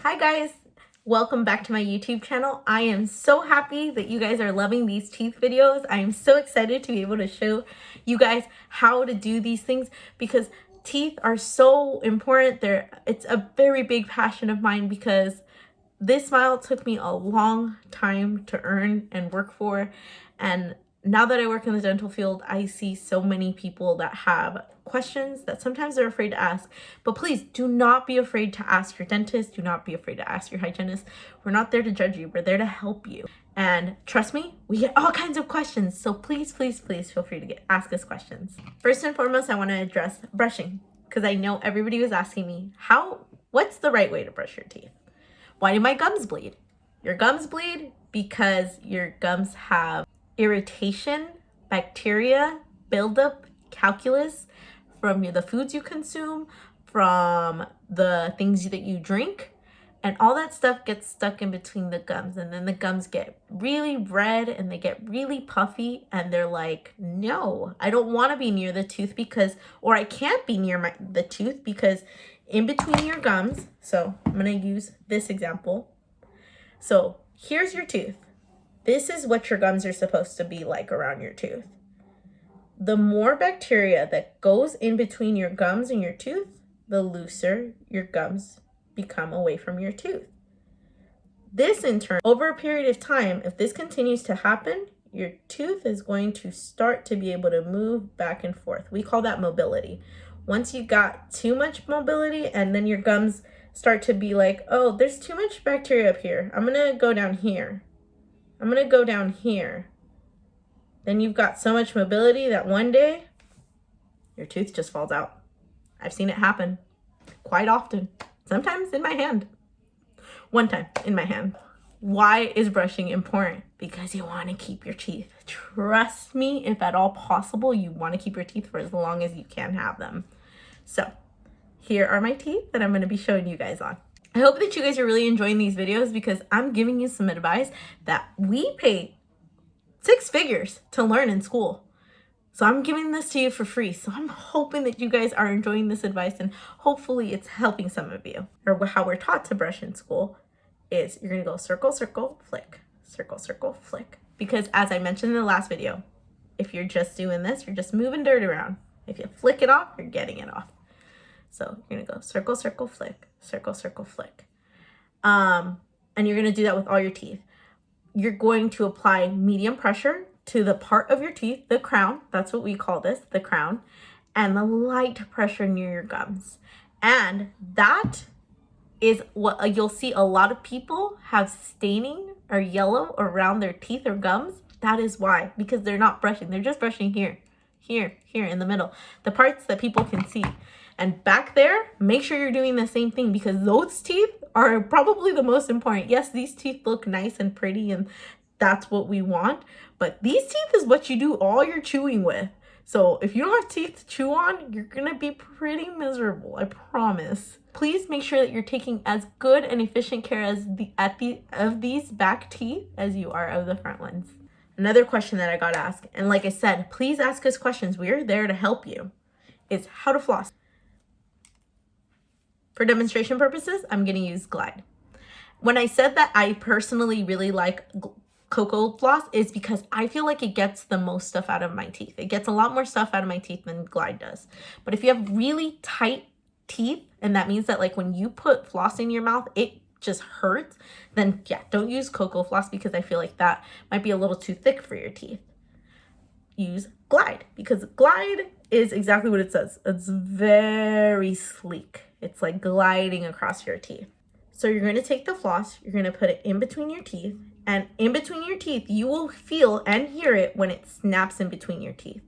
Hi guys, welcome back to my YouTube channel. I am so happy that you guys are loving these teeth videos. I am so excited to be able to show you guys how to do these things because teeth are so important. It's a very big passion of mine because this smile took me a long time to earn and work for, and now that I work in the dental field, I see so many people that have questions that sometimes they're afraid to ask. But please do not be afraid to ask your dentist. Do not be afraid to ask your hygienist. We're not there to judge you. We're there to help you. And trust me, we get all kinds of questions. So please, please, please feel free to ask us questions. First and foremost, I want to address brushing because I know everybody was asking me, what's the right way to brush your teeth? Why do my gums bleed? Your gums bleed because your gums have irritation, bacteria, buildup, calculus from the foods you consume, from the things that you drink, and all that stuff gets stuck in between the gums, and then the gums get really red and they get really puffy, and they're like, no, I don't want to be near the tooth or I can't be near the tooth because in between your gums, so I'm going to use this example. So here's your tooth. This is what your gums are supposed to be like around your tooth. The more bacteria that goes in between your gums and your tooth, the looser your gums become away from your tooth. This in turn, over a period of time, if this continues to happen, your tooth is going to start to be able to move back and forth. We call that mobility. Once you got too much mobility and then your gums start to be like, oh, there's too much bacteria up here. I'm gonna go down here. I'm gonna go down here. Then you've got so much mobility that one day your tooth just falls out. I've seen it happen quite often, sometimes in my hand. One time in my hand. Why is brushing important? Because you want to keep your teeth. Trust me, if at all possible, you want to keep your teeth for as long as you can have them. So here are my teeth that I'm going to be showing you guys on. I hope that you guys are really enjoying these videos because I'm giving you some advice that we pay 6 figures to learn in school. So I'm giving this to you for free. So I'm hoping that you guys are enjoying this advice and hopefully it's helping some of you. Or how we're taught to brush in school is you're gonna go circle, circle, flick, circle, circle, flick. Because as I mentioned in the last video, if you're just doing this, you're just moving dirt around. If you flick it off, you're getting it off. So you're gonna go circle, circle, flick, circle, circle, flick. And you're gonna do that with all your teeth. You're going to apply medium pressure to the part of your teeth, the crown, that's what we call this, the crown, and the light pressure near your gums. And that is what you'll see a lot of people have staining or yellow around their teeth or gums. That is why, because they're not brushing. They're just brushing here, here, here in the middle, the parts that people can see. And back there, make sure you're doing the same thing because those teeth are probably the most important. Yes, these teeth look nice and pretty and that's what we want, but these teeth is what you do all your chewing with. So if you don't have teeth to chew on, you're gonna be pretty miserable, I promise. Please make sure that you're taking as good and efficient care of these back teeth as you are of the front ones. Another question that I got asked, and like I said, please ask us questions. We're there to help you, is how to floss. For demonstration purposes, I'm gonna use Glide. When I said that I personally really like cocoa floss is because I feel like it gets the most stuff out of my teeth. It gets a lot more stuff out of my teeth than Glide does. But if you have really tight teeth, and that means that like when you put floss in your mouth, it just hurts, then yeah, don't use cocoa floss because I feel like that might be a little too thick for your teeth. Use Glide because Glide is exactly what it says. It's very sleek. It's like gliding across your teeth. So you're going to take the floss, you're going to put it in between your teeth, and in between your teeth, you will feel and hear it when it snaps in between your teeth.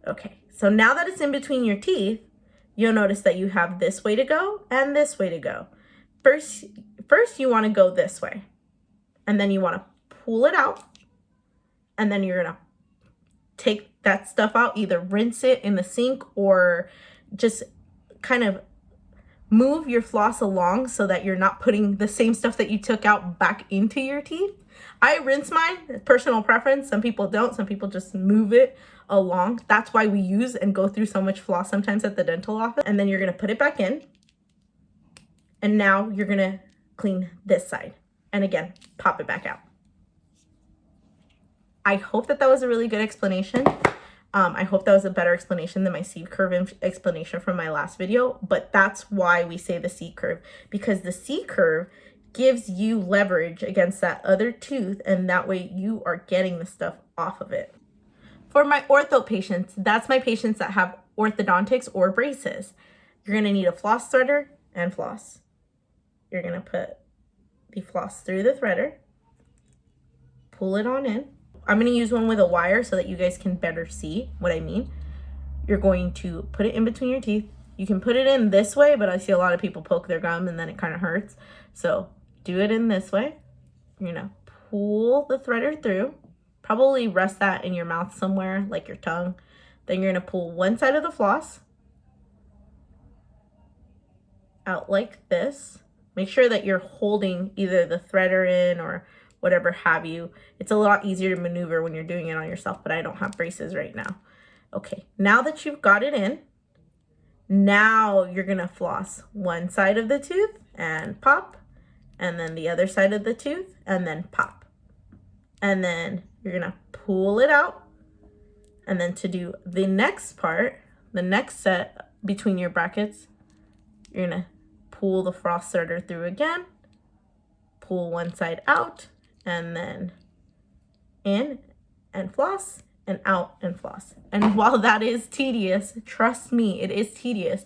Okay, so now that it's in between your teeth, you'll notice that you have this way to go and this way to go. First you want to go this way, and then you want to pull it out, and then you're going to take that stuff out, either rinse it in the sink or just kind of move your floss along so that you're not putting the same stuff that you took out back into your teeth. I rinse mine, personal preference. Some people don't. Some people just move it along. That's why we use and go through so much floss sometimes at the dental office. And then you're gonna put it back in. And now you're gonna clean this side. And again, pop it back out. I hope that was a really good explanation. I hope that was a better explanation than my C curve explanation from my last video, but that's why we say the C curve, because the C curve gives you leverage against that other tooth, and that way you are getting the stuff off of it. For my ortho patients, that's my patients that have orthodontics or braces. You're gonna need a floss threader and floss. You're gonna put the floss through the threader, pull it on in. I'm going to use one with a wire so that you guys can better see what I mean. You're going to put it in between your teeth. You can put it in this way, but I see a lot of people poke their gum and then it kind of hurts. So do it in this way. You're going to pull the threader through. Probably rest that in your mouth somewhere, like your tongue. Then you're going to pull one side of the floss out like this. Make sure that you're holding either the threader in or whatever have you. It's a lot easier to maneuver when you're doing it on yourself, but I don't have braces right now. Okay, now that you've got it in, now you're gonna floss one side of the tooth and pop, and then the other side of the tooth and then pop. And then you're gonna pull it out. And then to do the next part, the next set between your brackets, you're gonna pull the floss threader through again, pull one side out, and then in and floss and out and floss. And while that is tedious, trust me, it is tedious.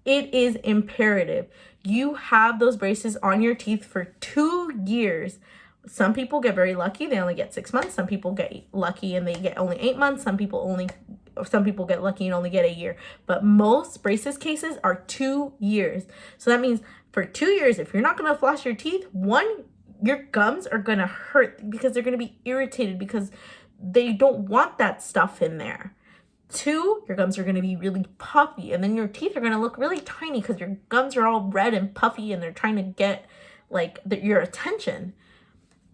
It is imperative. You have those braces on your teeth for 2 years. Some people get very lucky. They only get 6 months. Some people get lucky and they get only 8 months. Some people get lucky and only get a year. But most braces cases are 2 years. So that means for 2 years, if you're not going to floss your teeth, one, your gums are going to hurt because they're going to be irritated because they don't want that stuff in there. 2, your gums are going to be really puffy, and then your teeth are going to look really tiny because your gums are all red and puffy and they're trying to get like your attention.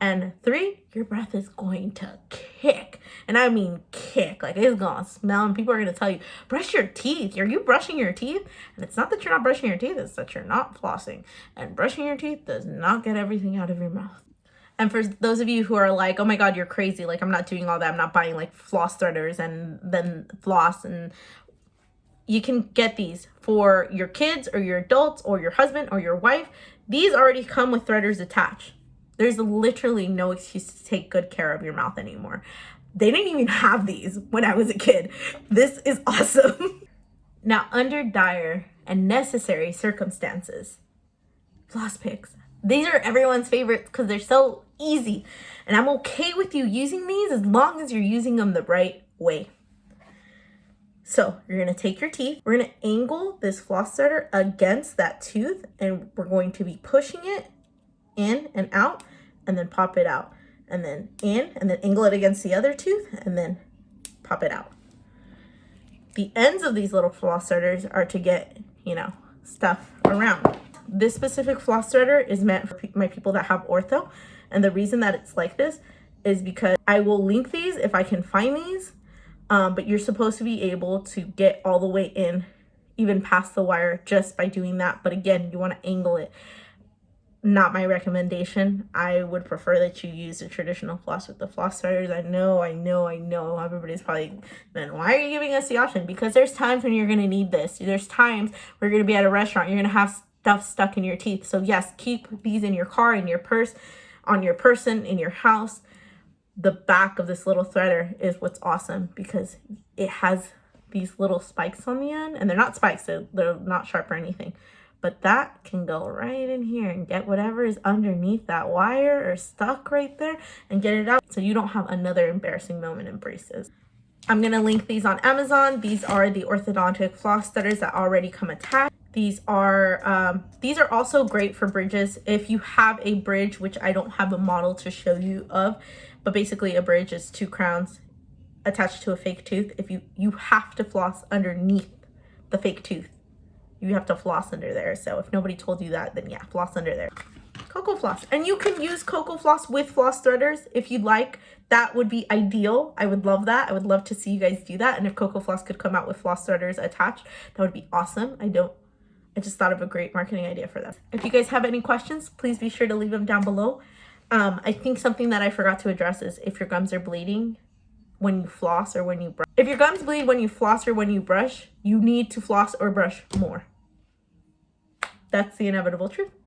And 3, your breath is going to kick. And I mean kick. Like it's going to smell and people are going to tell you, brush your teeth. Are you brushing your teeth? And it's not that you're not brushing your teeth. It's that you're not flossing. And brushing your teeth does not get everything out of your mouth. And for those of you who are like, oh my God, you're crazy. Like I'm not doing all that. I'm not buying like floss threaders and then floss. And you can get these for your kids or your adults or your husband or your wife. These already come with threaders attached. There's literally no excuse to take good care of your mouth anymore. They didn't even have these when I was a kid. This is awesome. Now, under dire and necessary circumstances, floss picks. These are everyone's favorites because they're so easy. And I'm okay with you using these as long as you're using them the right way. So you're going to take your teeth. We're going to angle this floss threader against that tooth. And we're going to be pushing it in and out, and then pop it out, and then in, and then angle it against the other tooth, and then pop it out. The ends of these little floss threaders are to get, stuff around. This specific floss threader is meant for my people that have ortho, and the reason that it's like this is because I will link these if I can find these, but you're supposed to be able to get all the way in, even past the wire, just by doing that. But again, you want to angle it. Not my recommendation. I would prefer that you use a traditional floss with the floss threaders. I know. Everybody's probably, then why are you giving us the option? Because there's times when you're going to need this. There's times where you're going to be at a restaurant. You're going to have stuff stuck in your teeth. So yes, keep these in your car, in your purse, on your person, in your house. The back of this little threader is what's awesome because it has these little spikes on the end. And they're not spikes. They're not sharp or anything. But that can go right in here and get whatever is underneath that wire or stuck right there and get it out so you don't have another embarrassing moment in braces. I'm going to link these on Amazon. These are the orthodontic floss threaders that already come attached. These are also great for bridges. If you have a bridge, which I don't have a model to show you of, but basically a bridge is 2 crowns attached to a fake tooth. If you have to floss underneath the fake tooth. You have to floss under there. So if nobody told you that, then yeah, floss under there. Cocoa Floss. And you can use Cocoa Floss with floss threaders if you'd like. That would be ideal. I would love that. I would love to see you guys do that. And if Cocoa Floss could come out with floss threaders attached, that would be awesome. I just thought of a great marketing idea for them. If you guys have any questions, please be sure to leave them down below. I think something that I forgot to address is if your gums are bleeding when you floss or when you brush. If your gums bleed when you floss or when you brush, you need to floss or brush more. That's the inevitable truth.